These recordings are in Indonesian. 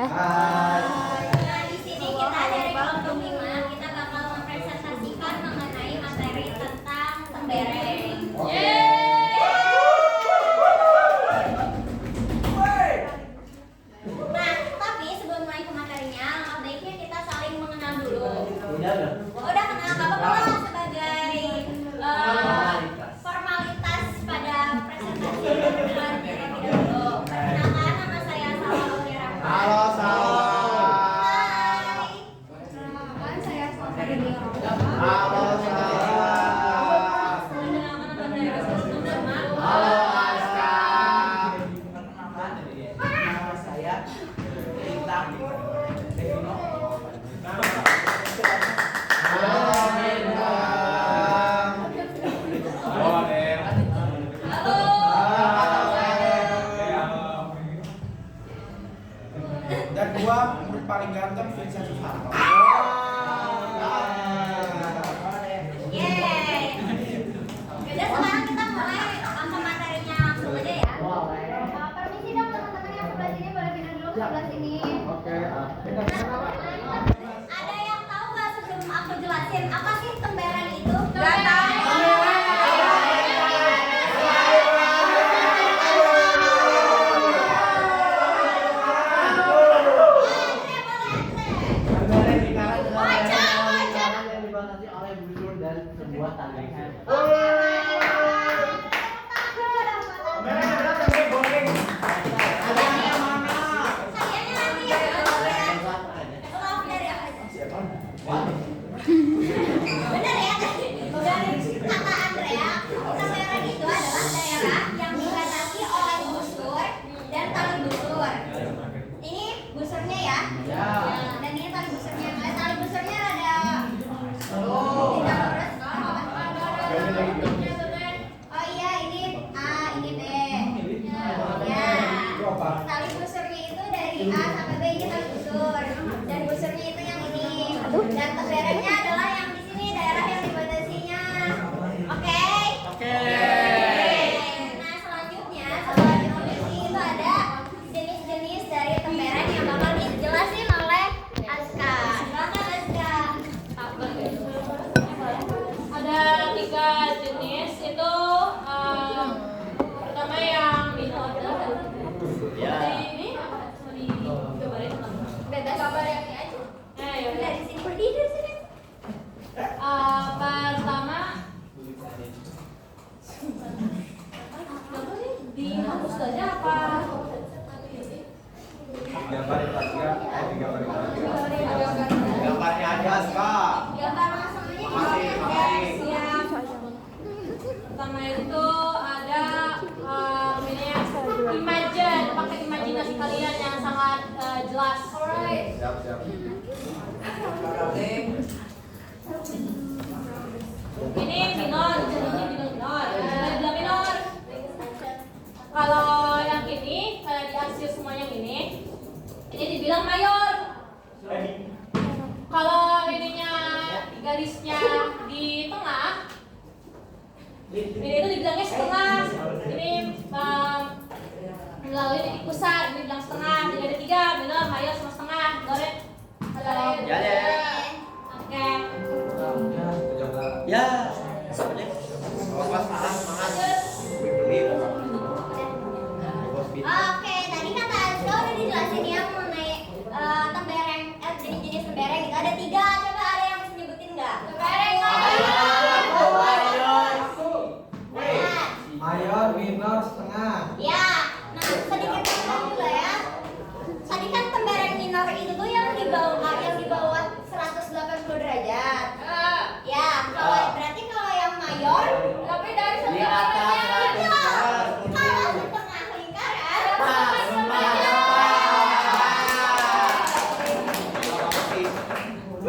Nah, di sini kita dari kelompok 5 kita bakal mempresentasikan mengenai materi tentang tembereng. Nah, tapi sebelum mulai ke materinya, alangkah baiknya kita saling mengenal dulu. Udah kenal nggak apa-apa lah sebagai formalitas pada presentasi perkenalan diri kita dulu. Perkenalkan, nama saya Salwa Aulia Rahma. Halo, Salwa. Hai. Perkenalkan, saya Salwa Aulia Rahma. Halo, Salwa. Perkenalkan, nama saya Rasul Dharma. Halo, Aska. Nama saya Lintang. Halo, Lintang. Halo, Adel. Dan gua murid paling ganteng Vincent Susanto. Yeay. Udah, sekarang kita mulai ke materinya langsung aja ya. Permisi dong teman-teman yang sebelah sini, boleh pindah dulu ke sebelah sini. Oke. Ada yang tahu nggak sebelum aku jelasin apa sih tembereng itu? Nggak tahu. Yang dibatasi oleh busur dan sebuah tali. Benar ya? Dari kata Andrea, tembereng itu adalah daerah yang dibatasi oleh busur dan tali busur. Ini busurnya ya? Dan ini tali busurnya. Tali busurnya ada tidak lurus. Oh iya, ini A, ini B. Ya. Tali busurnya itu dari A sampai B, ini tali busur. Dan busurnya itu yang ini. Dan temberengnya adalah yang di sini, daerah yang dibatasinya. Oke? Oke. Nah, selanjutnya setelah definisi itu ada jenis-jenis dari tembereng yang bakal dijelasin oleh Aska. Silakan Aska. Ada 3 jenis itu pertama yang minor. Ini mau digambarin Bebas gambarnya aja. ya udah. Dari sini berdiri sini. Pertama dihapus saja apa? Gambarnya aja, Kak. Gambar langsung aja Makasih, di makasih. Siap. Pertama itu ada imagine, pakai imajinasi kalian yang sangat jelas. Alright. Siap. Ini minor, jadinya minor. Ada bilang minor. Kalau yang ini, kayak di arsir semua yang ini dibilang mayor. Kalau ininya garisnya di tengah, ini itu dibilangnya setengah. Ini melalui titik pusat, ini bilang setengah. Jadi ada 3, minor, mayor, sama setengah. Goret. Ada lain. Ya, ya. Oke. Ya. Semangat. Oke, tadi kata Aska udah dijelasin ya mengenai tembereng, jenis-jenis tembereng itu ada 3. Coba ada yang bisa nyebutin nggak? Tembereng Mayor, minor, setengah. ya. Nah, sedikit background juga ya. Tadi kan tembereng minor itu tuh yang di bawah 180 derajat. Ya, berarti kalau yang mayor tapi dari Di atas kalau setengah lingkaran.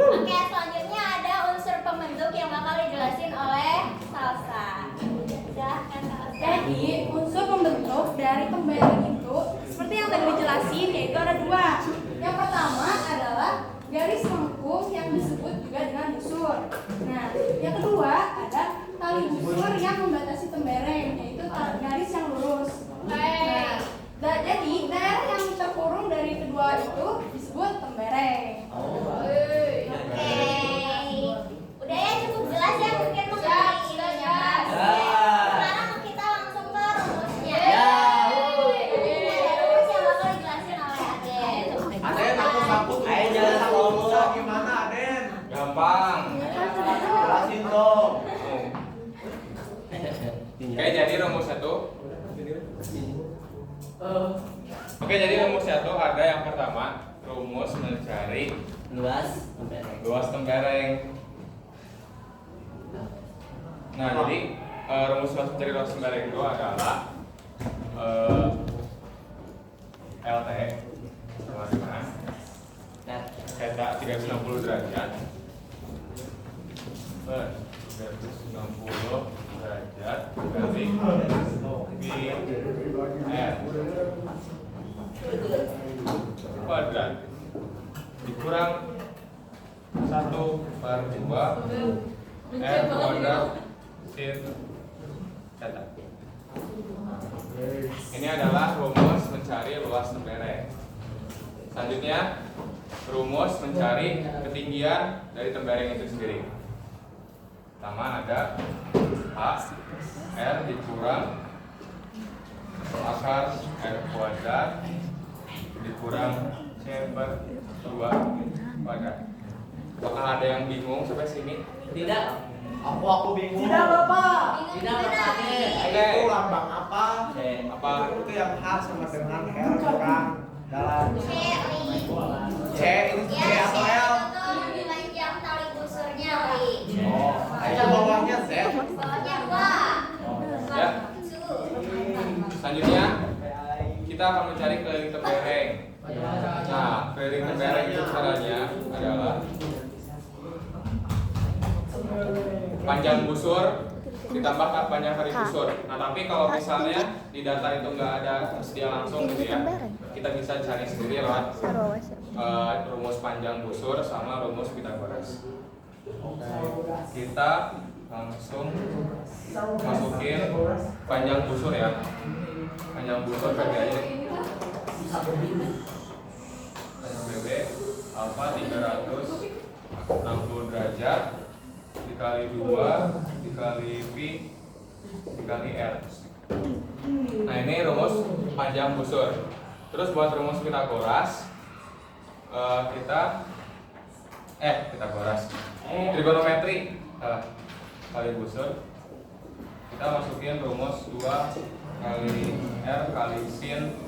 Oke, selanjutnya ada unsur pembentuk yang bakal dijelasin oleh Salsa. Silahkan Salsa. Jadi unsur pembentuk dari tembereng itu seperti yang tadi dijelasin, yaitu ada 2. Yang pertama adalah garis lengkung yang disebut juga dengan busur. Nah, yang kedua ada tali busur yang membatasi tembereng, yaitu garis yang lurus. Nah, jadi daerah yang terkurung dari kedua itu Gampang. Jelasin dong. Oke, jadi rumusnya tuh. Oke, jadi rumusnya tuh ada yang pertama, rumus mencari luas tempereng. Nah, jadi rumus mencari luas tempereng itu adalah LT sama dengan theta 360 derajat per 360 derajat kali R kuadrat dikurang 1/2 R kuadrat sin theta. Ini adalah rumus mencari luas tempereng. Selanjutnya, rumus mencari ketinggian dari tempereng itu sendiri. Pertama ada H R dikurang akar R kuadrat dikurang C per 2 kuadrat. Apakah ada yang bingung sampai sini? Tidak. Aku bingung. Tidak, Bapak. Tidak makanya. Oke. Itu lambang apa? Apa? Itu yang H sama dengan R kurang dalam C itu C Ya, atau saya L? itu panjang tali busurnya, Li. Oh, itu bawahnya Z. Bawahnya 2. Ya. Selanjutnya kita akan mencari keliling tempereng. Nah, keliling tempereng itu caranya adalah panjang busur ditambah panjang kali busur. Nah, tapi kalau misalnya di data itu nggak ada tersedia langsung gitu ya, kita bisa cari sendiri lewat rumus panjang busur sama rumus Pythagoras. Kita langsung masukin panjang busur ya. Panjang busur bagi aja. BB alfa 360 derajat dikali 2 dikali pi dikali R. Nah, ini rumus panjang busur. Terus buat rumus Pythagoras Pythagoras trigonometri kali busur, kita masukin rumus 2 kali R kali sin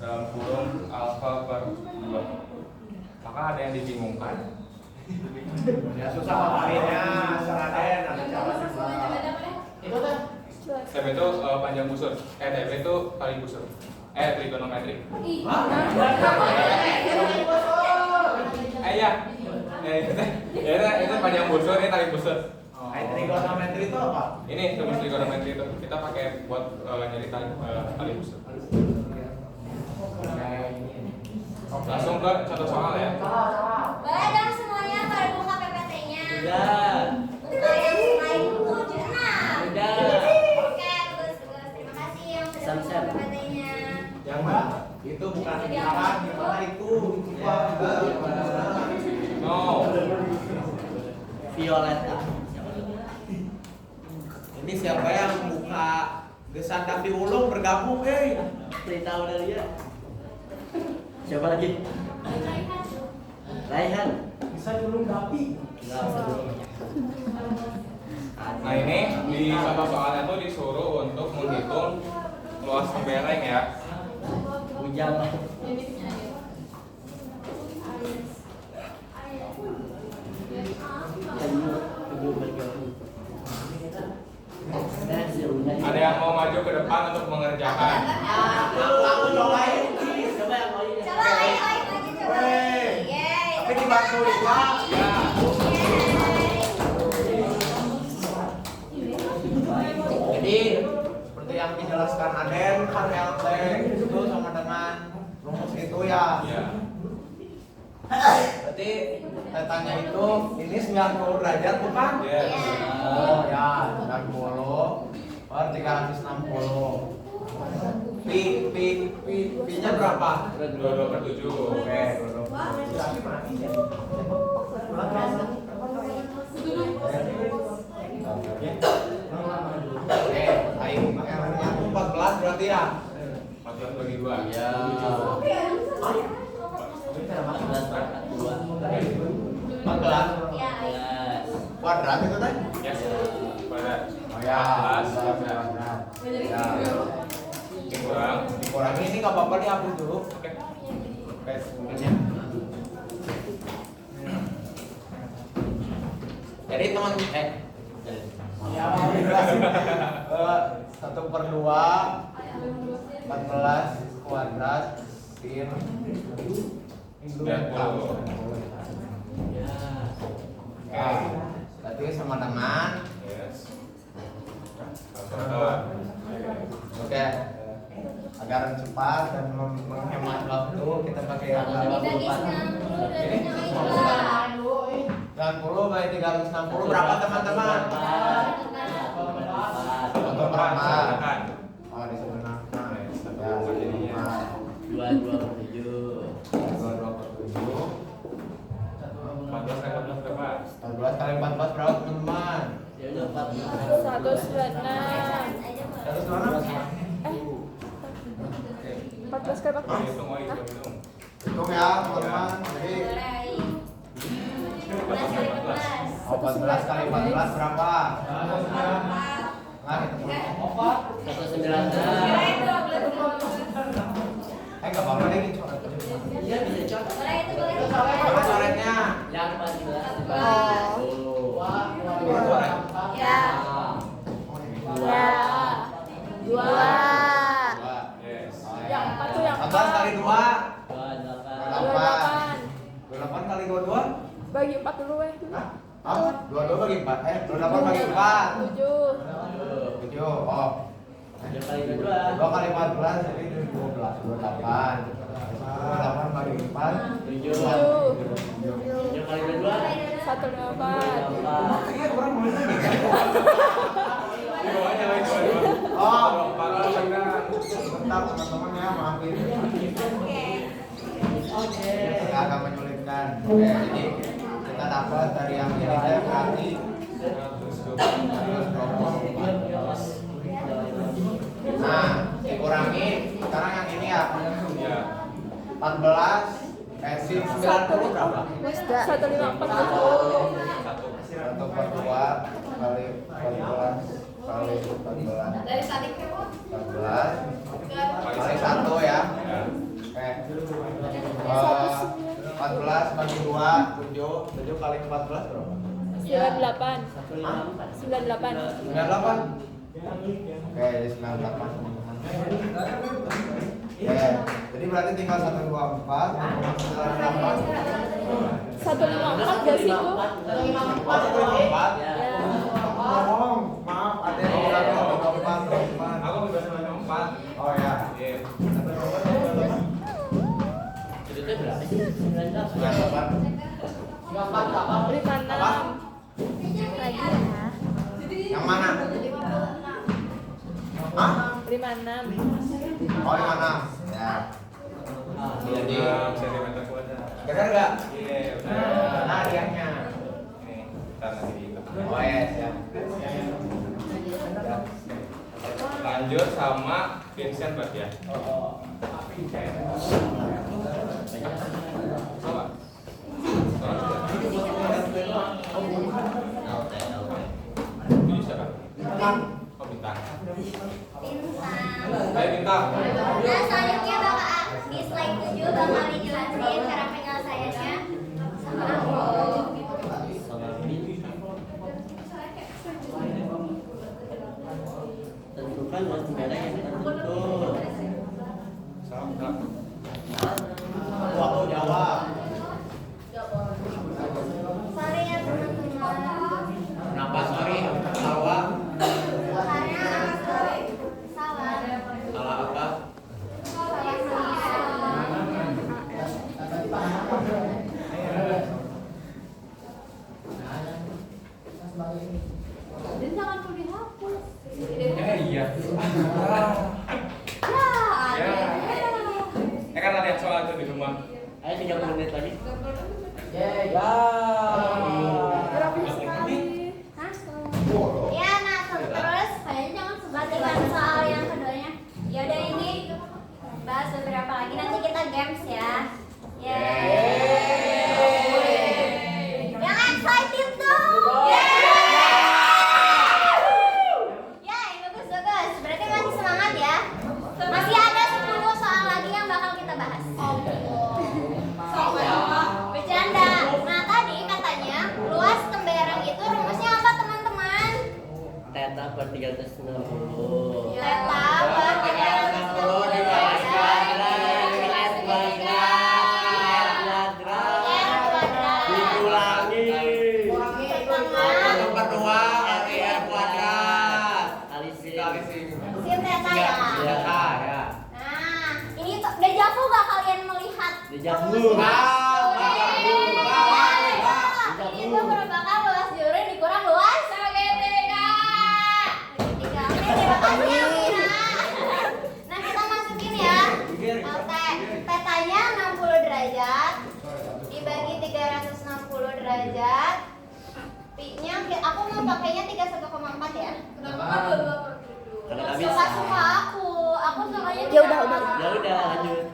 dalam kurung alfa per 2. Maka ada yang dibingungkan? Ya susah ngomongnya, Raden ada cara juga. Itu kan TB itu panjang busur, TB itu kali busur, trigonometri. Ya, itu panjang busur, ini tali busur. Trigonometri itu apa? Ini rumus trigonometri itu kita pakai buat nyari tali busur. Langsung ke contoh soal ya. Boleh dong semuanya pada buka PPT-nya. udah. Untuk yang lain 76. Udah. Oke, bagus. Terima kasih yang sudah buka PPT-nya. Yang mana? Itu bukan gimana itu gimana? No. Violeta. Ini siapa yang buka Gesan Davi Ulung bergabung, Prita udah lihat. Siapa lagi? Raihan. Bisa Ulung Davi. Nah, ini di contoh soalnya tuh disuruh untuk menghitung luas tempereng ya. Ujang. Ada yang mau maju ke depan untuk mengerjakan? Aku doain. Coba yang mau ini. Coba Oi maju coba. Wey. Yeay. Tapi dibantuin Pak. Ya. Jadi seperti yang dijelaskan Aden kan LT itu sama dengan rumus itu ya. Ya. Berarti tetanya itu ini 90 derajat bukan? Yes. Oh ya, 90 per 360. Pi-nya berapa? 22/7. Oke, 22. Oke, ayo yang 14 berarti ya? 14 bagi 2. Ya. 14/2. Oke, semuanya. Jadi teman 1/2 14 kuadrat sin 90. Oke, berarti sama dengan oke, agar cepat dan menghemat waktu kita pakai angka Dibagi 90 dan yang 90 bagi 360 berapa teman-teman? Atau berapa? Oh, disebenarkan. Ya, jadinya 22/7. 22/7. 14 kali 14 berapa? 14 kali 14 berapa teman-teman? Ya udah 14. 14 kali 14. Hitung, hitung. Hitung ya teman-teman. Jadi 14 kali 14 berapa? Nah, hitung. 196. Enggak apa-apa deh gitu. Iya bisa coret. Apa coretnya? Yang 14 Ini coret. Ya. Dua. Yes. Yang 4 tuh yang 14 kali 2 28. 28 kali 22 bagi 4 dulu Hah? Apa? 22 bagi 4 28 bagi 4 7. 7 oh 7 kali 2. 2 kali 14 jadi 12 28 28 bagi 4 7 kali 2. 108. iya kurang boleh lagi Di bawahnya lagi coba. oh Bentar. bentar teman-teman ya maafin ya agak menyulitkan oke jadi kita dapat dari yang ini saya berarti 124 nah dikurangi sekarang yang ini ya Ya. 14 sin 90 berapa? 154. 1/2 kali 14 kali 14 Dari tadi kamu 14 kali 1 ya oke 14 bagi 2 7 kali 14 berapa? 98. 98. 98 oke jadi 98 teman-teman oke jadi berarti tinggal 124 154 gak sih itu? 154 Ya. ngomong maaf ada yang bilang 124 teman-teman Aku bebas sama 4. oh ya Iya. Itu tuh berapa sih? 98. 98 apa? 56. Yang mana? Hah? 56. Oh yang mana? Ya. Jadi Sentimeter kuadrat. benar nggak? Iya, benar. Nah diamnya. Ini ntar nanti dihitung. Oh ya siap. Lanjut sama Vincent berarti ya. Sama. Ini siapa? Oh bintang. Ayo bintang. Nah, selanjutnya bakal di slide 7 bakal dijelasin cara penyelesaiannya sama aku. Tentukan luas negara yang tertentu. Sama. Waktu jawab. Sorry ya teman-teman. Kenapa sorry? Ketawa? Karena aku salah. Salah apa? Dan jangan perlu dihapus. Iya. Ya, Ya kan ada yang soal tuh di rumah. Ayo 30 menit lagi. Rapi sekali. Hah? Ya, nah terus kayaknya jangan sebalikkan soal yang keduanya. Ya udah ini bahas beberapa lagi nanti kita games ya. Yang excited tuh. Bagus. Berarti masih semangat ya. Masih ada 10 soal lagi yang bakal kita bahas. Jagung. Itu merupakan luas juri dikurang luas segitiga. Segitiga. Oke, terima kasih Elvira. Nah, kita masukin ya. Petanya 60 derajat dibagi 360 derajat. Pi-nya aku mau pakainya 31,4 ya. Kenapa kan dua-dua per Karena nggak bisa. Suka aku sukanya Ya udah. Ya udah lanjut.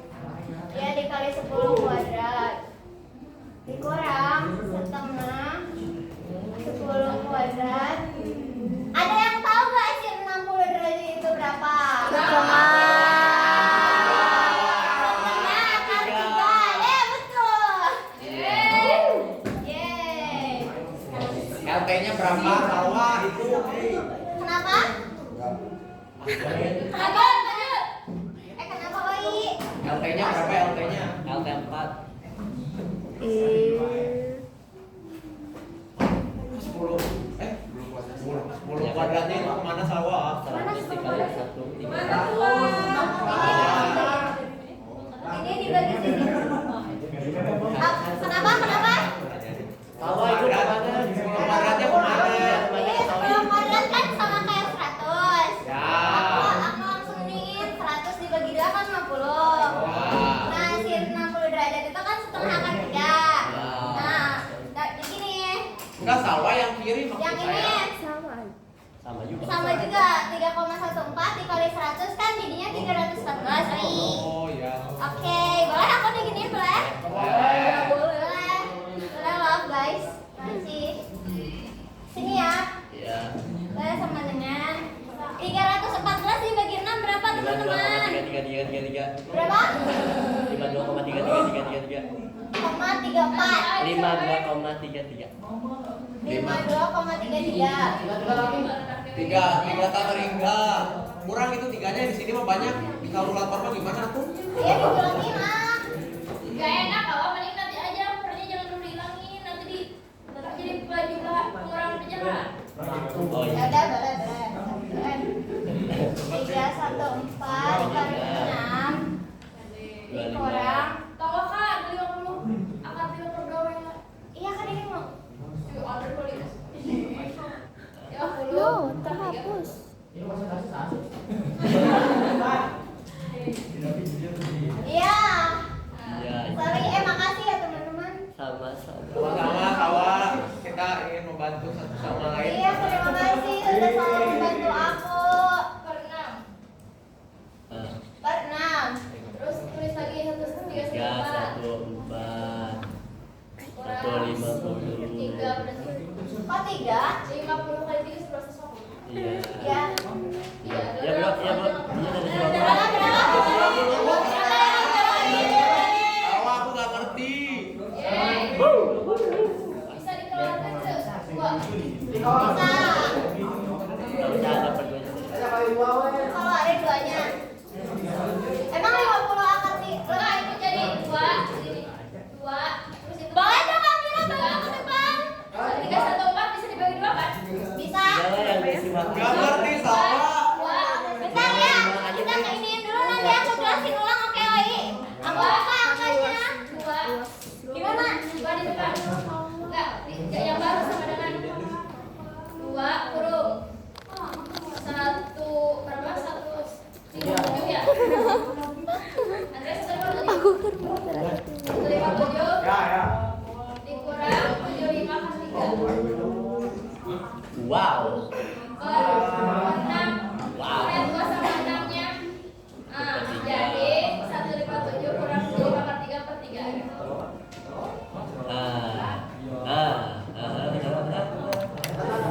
Ya dikali 10 kuadrat dikurang setengah 10 kuadrat. Ada yang tahu nggak sih 60 derajat itu berapa? Setengah akar 3. Betul. Yeay. LT-nya berapa? Salwa itu. Kenapa? Kenapa? Kenapa Oi? LT-nya berapa LT-nya? LT 4. 10 kuadratnya itu kemana Salwa? 100 dikali 1. Gimana tuh? Ini dibagi sini. Kenapa? Salwa itu kemana? 10 kuadratnya kemana? Ini 10 kuadrat kan sama kayak 100. Ya. Aku langsung iniin 100 dibagi 2 kan 50. Nah, si 60 derajat itu kan setengah akar 3. Nah, jadi gini. Enggak, Salwa yang kiri maksud Yang ini saya. Sama juga. sama juga 3,14 dikali 100 kan jadinya 314. Oh ya. Oke, boleh aku diginiin boleh? Boleh loh guys. Masih. Sini ya. Iya. Boleh sama dengan 314 dibagi 6 berapa teman-teman? 52,33. Berapa? 52,33. 0,34. 52,33. 52,33. Tiga tak terhingga. Kurang itu tiganya di sini mah banyak. Di kalkulator mah gimana tuh? Iya dibilangin ah. Gak enak kalau mending nanti aja pernya jangan dulu dihilangin nanti jadi juga pengurangan pecahan. Oh Ya iya. udah boleh. 314 dikali 6 dikurang. Kalau kan 50 akar 50 doang ya. Iya kan ini mau. Order kualitas. Loh, terhapus. Iya. Iya. Sorry, makasih ya teman-teman. Sama-sama. Sama-sama Salwa. Kita ingin membantu satu sama lain. Iya, terima kasih sudah selalu membantu aku. Per 6. Per 6. Terus tulis lagi 1 3 3, 1 1, 4. 150. 3 berarti Kok 3? 50 kali 3 11 1. Iya. Ya. Ya bro, ya bro. Iya dari Berapa? Salwa aku nggak ngerti. Bisa dikeluarkan ke 2. Bisa. Bisa dapat duanya. Kalau ada duanya. Emang 50 akar nih? Enggak, itu jadi 2 sini. 2 terus itu Boleh dong Amira bagi ke depan. 3 1 4 bisa dibagi 2 kan? Bisa. Jangan yang disimak. Nggak ngerti Salwa. 2 Bentar ya. Kita keiniin dulu nanti aku jelasin ulang oke Oi. Aku buka angkanya. 2 Gimana? 2 di depan. Enggak, yang baru sama dengan 2 kurung 1 berapa? 157 ya? Andres 157 Ya. dikurang 75 kan 3 Wow. per 6 Wow. per 2 sama 6 nya jadi 157 kurang 75 per 3 per 3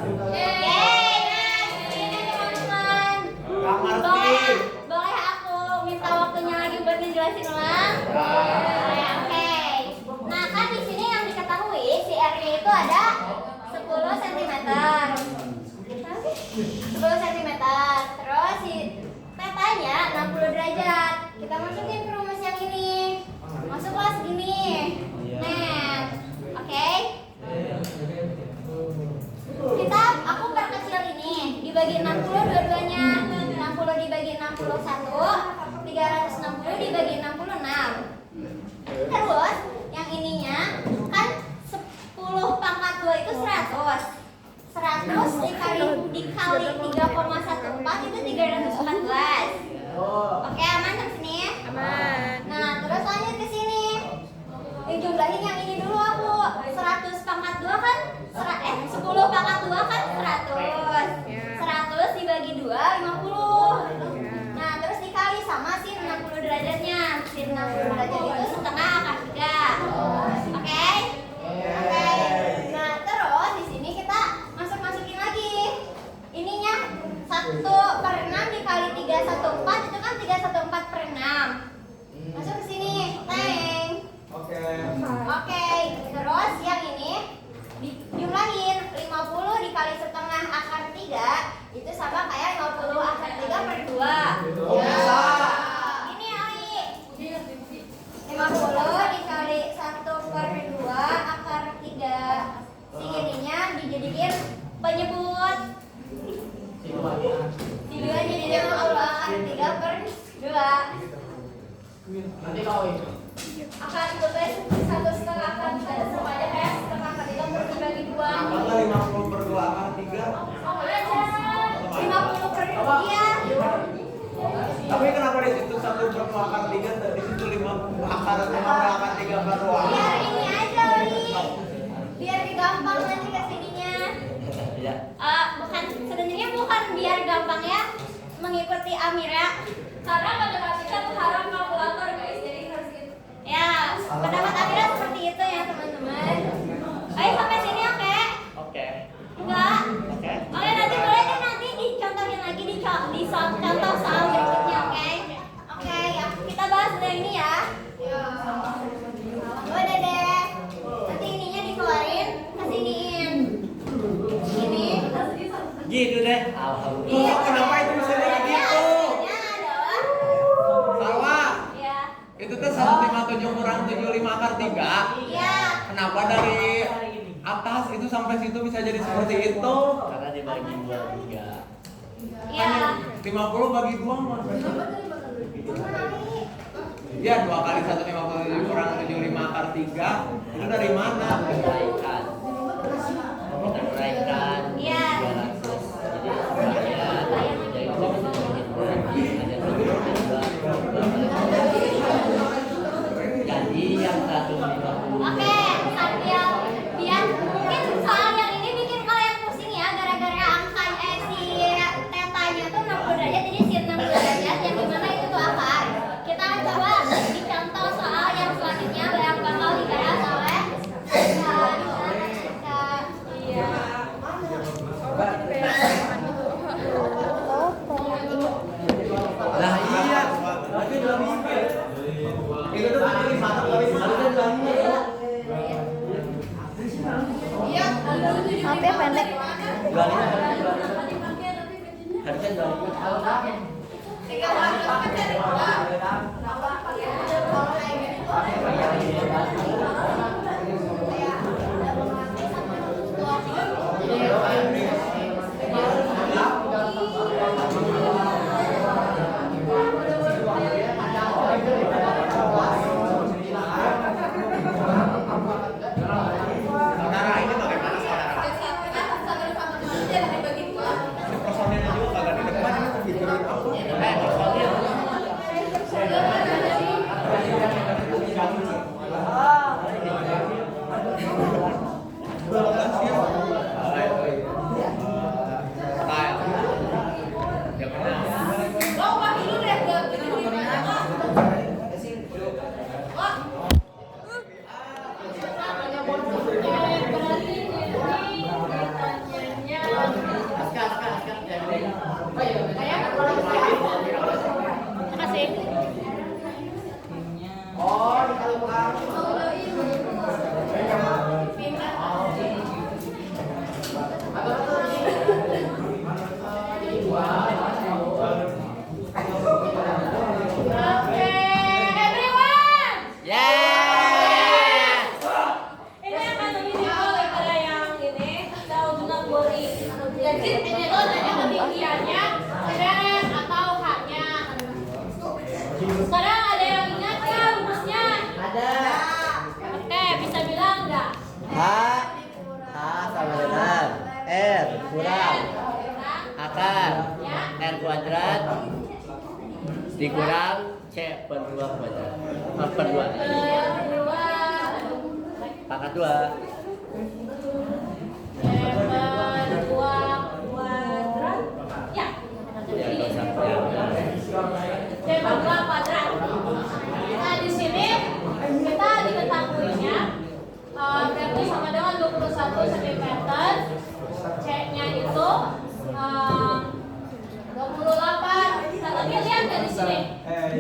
Yeay, nah ini teman-teman. Nggak ngerti. Boleh aku minta waktunya lagi buat ngejelasin ulang? Boleh, oke. Nah kan di sini yang diketahui si R-nya itu ada 10 cm. 10 Terus yang ininya kan 10 pangkat 2 itu 100. 100 dikali 3,14 itu 314. Oke, aman sampai sini? Aman. Nah, terus lanjut ke sini. Dijumlahin yang ini dulu aku. 100 pangkat 2 kan 10 pangkat 2 kan 100. 100 dibagi 2 50. Nah, terus dikali sama sin 60 derajatnya. Sin 60 derajat itu setengah akar 3. Oke? Oke. Nah, terus di sini kita masukin lagi. Ininya 1/6 dikali 314 itu kan 314/6. Masuk ke sini. Teng. Oke. Oke, terus yang ini dijumlahin 50 dikali setengah akar 3 itu sama kayak 50 akar 3/2. Oh, bisa. Ini Ali 50 dikali 1/2 akar 3. Si ininya dijadiin penyebut. Si dua jadi 50 akar 3/2. Nanti kau ini. Akar 12 1/2 akar 3 sama aja kayak setengah akar 3 dibagi 2. Apakah 50/2 akar 3? 50/2. Iya. Tapi kenapa di situ 1/2 akar 3 dan di situ 50 akar 3/2? Biar ini aja Li. Biar gampang nanti ke sininya. Bukan sebenarnya bukan biar gampang ya mengikuti Amira. Karena matematika tuh haram kalkulator guys. Jadi harus gitu. Ya, pendapat Amira seperti itu ya teman-teman. Ayo sampai sini oke? Oke. Enggak? Oke. Oke, nanti boleh deh nanti dicontohin lagi di contoh soal berikutnya, oke? Oke, ya kita bahas dari ini ya. Udah deh. Nanti ininya dikeluarin, kesiniin. Ini. Gitu deh. Iya. Kenapa itu bisa kayak gitu? Hasilnya adalah Salah. ya. Itu tuh 157 kurang 75 akar 3. Iya. Kenapa dari atas itu sampai situ bisa jadi seperti itu? Karena dibagi 2 juga. Iya. 50 bagi 2 ya 2 kali 157 kurang 75 akar 3. Itu dari mana? Uraikan. Kita uraikan. Iya. 300. Jadi jadi yang 150. Oke, sambil biar mungkin soal yang ini bikin kalian pusing ya gara-gara angka si tetanya tuh 60 derajat jadi sin 60 derajat yang dimana itu tuh akar. Kita coba dicontoh soal yang selanjutnya yang bakal dibahas oleh dikurang C per 2 kuadrat. Per 2. Yang kedua Pangkat 2. C per 2 kuadrat. Ya. Ya, Ini. dosa. Ya. C per 2 kuadrat. Nah, di sini kita diketahuinya berarti sama dengan 21 cm. C-nya itu 28. Nah, tapi lihat dari sini.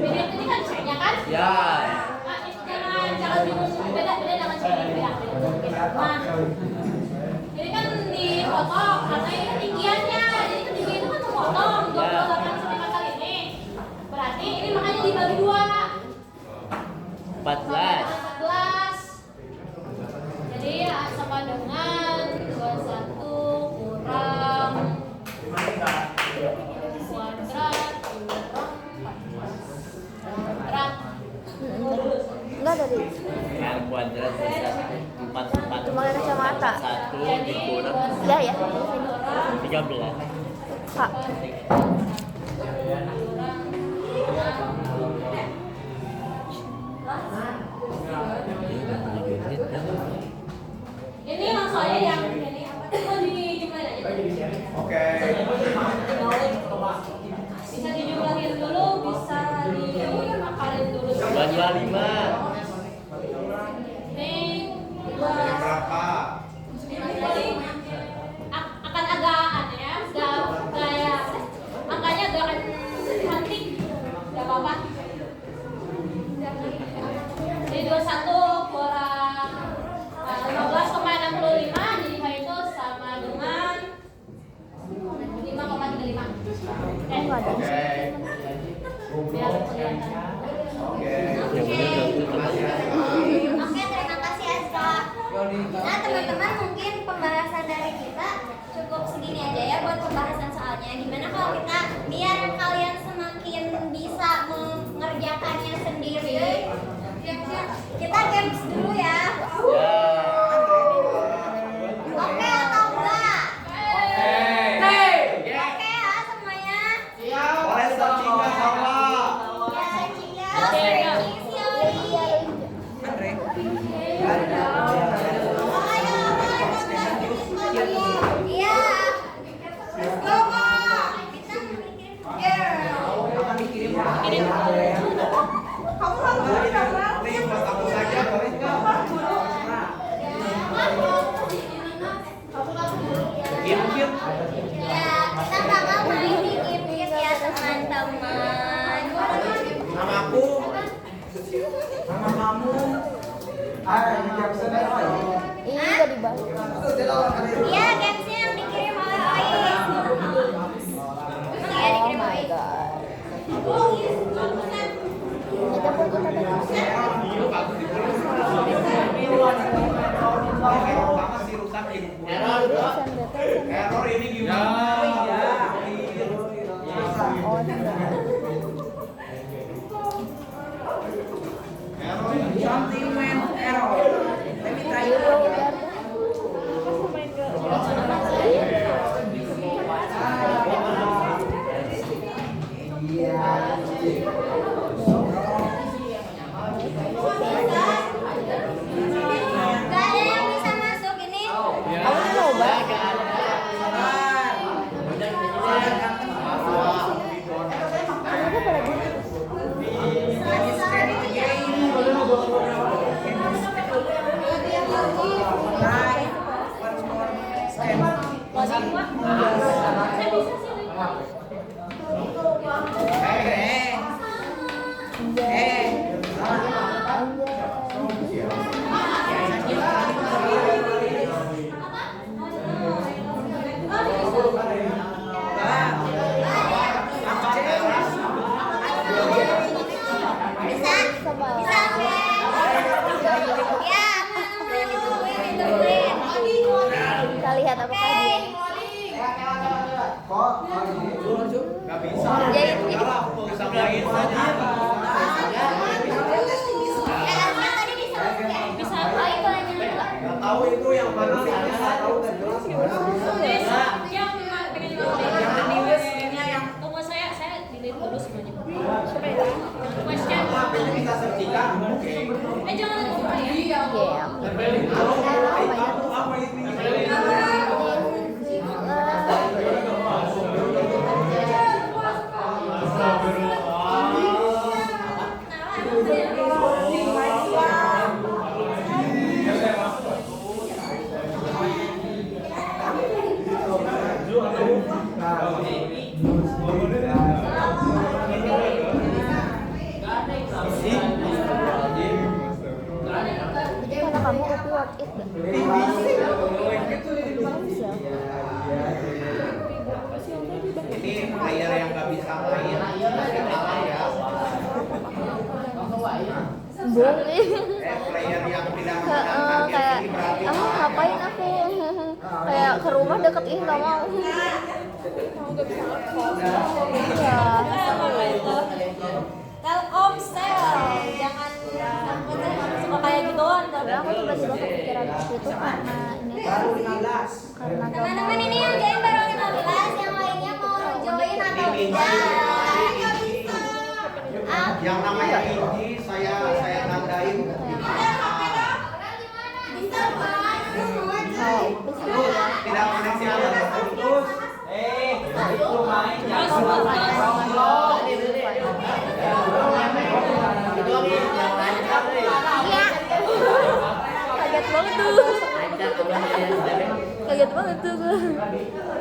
Mirip ini kan C-nya kan? Ya. Nah, jangan bingung. Beda dengan C-nya. Beda. Nah, ini kan dipotong karena ini ketinggiannya. Jadi ketinggian itu kan memotong 28 cm kali ini. Berarti ini makanya dibagi 2. 14. 14. Jadi sama dengan 21 kurang kuadrat kuadrat. Enggak dari R kuadrat bisa 44. cuma kacamata. 1 dikurang Ya ya. 13. Kak. Ini langsung aja yang ini apa? Oh, dijumlahin aja. Oke. Bisa dijumlahin dulu, bisa diakalin dulu. 225. Ini Berapa? akan agak aneh ya, gaya angkanya agak akan cantik, nggak apa-apa. Jadi 21 kurang 15,65, jadi hal itu sama dengan 5,35. Enggak ada. Oke. Biar kelihatan. Oke. Oke, terima kasih Aska. Nah, teman-teman, mungkin pembahasan dari kita cukup segini aja ya buat pembahasan soalnya. Gimana kalau kita biar kalian semakin bisa mengerjakannya sendiri? Kita games dulu ya. Oke atau enggak? Oke ya semuanya. Boleh searching nggak sama? Ya, Cika, stretching Sioli. Iya. Let's go, Kak. Kita mikirin Nih buat aku saja boleh nggak? Game. Ya, kita bakal main di game ya teman-teman. Nama aku. Nama kamu. Ini jam sebentar. Ini udah dibalik. Iya, gamesnya yang dikirim oleh Ois. Iya, dikirim Oh my Ois. god. Kita pun kita bagus. Lama sih rusak hidupku. Error ini gimana? Oh enggak. Something went error. Let me try Ayo dong, udah. Gak ada yang bisa masuk ini. Kamu tuh coba. Kenapa pada gini? Bisa? Bisa, oke. Ya, ditungguin. Kita lihat apakah dia. Gak bisa. Jadi Kalau aku bisa main saja. Asma tadi bisa masuk ya? Bisa. Oh, itu aja nggak? Gak tahu itu yang mana sih? Gak tahu gak jelas gimana. Yang pengen Yang di list ini yang tunggu saya delete dulu semuanya. Siapa Jadi kalau kamu kopi worth it gak? Ini player yang nggak bisa main pasti kalah ya. Bung Player yang tidak menangkan kayak game ini berarti ngapain aku kayak ke rumah deket ih nggak mau. Iya. Telkomsel, jangan suka kayak gituan. Tapi aku tiba-tiba kepikiran itu karena ini karena Teman-teman ini yang join baru 15, yang lainnya mau join atau tidak? yang namanya Inji saya nandain. Bisa Pak. Tidak koneksi ada terus. Itu main yang kaget banget tuh. Kaget banget tuh gue.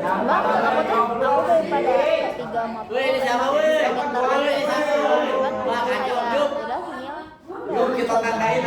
Bang, aku daripada ketiga map. Yuk kita tandain.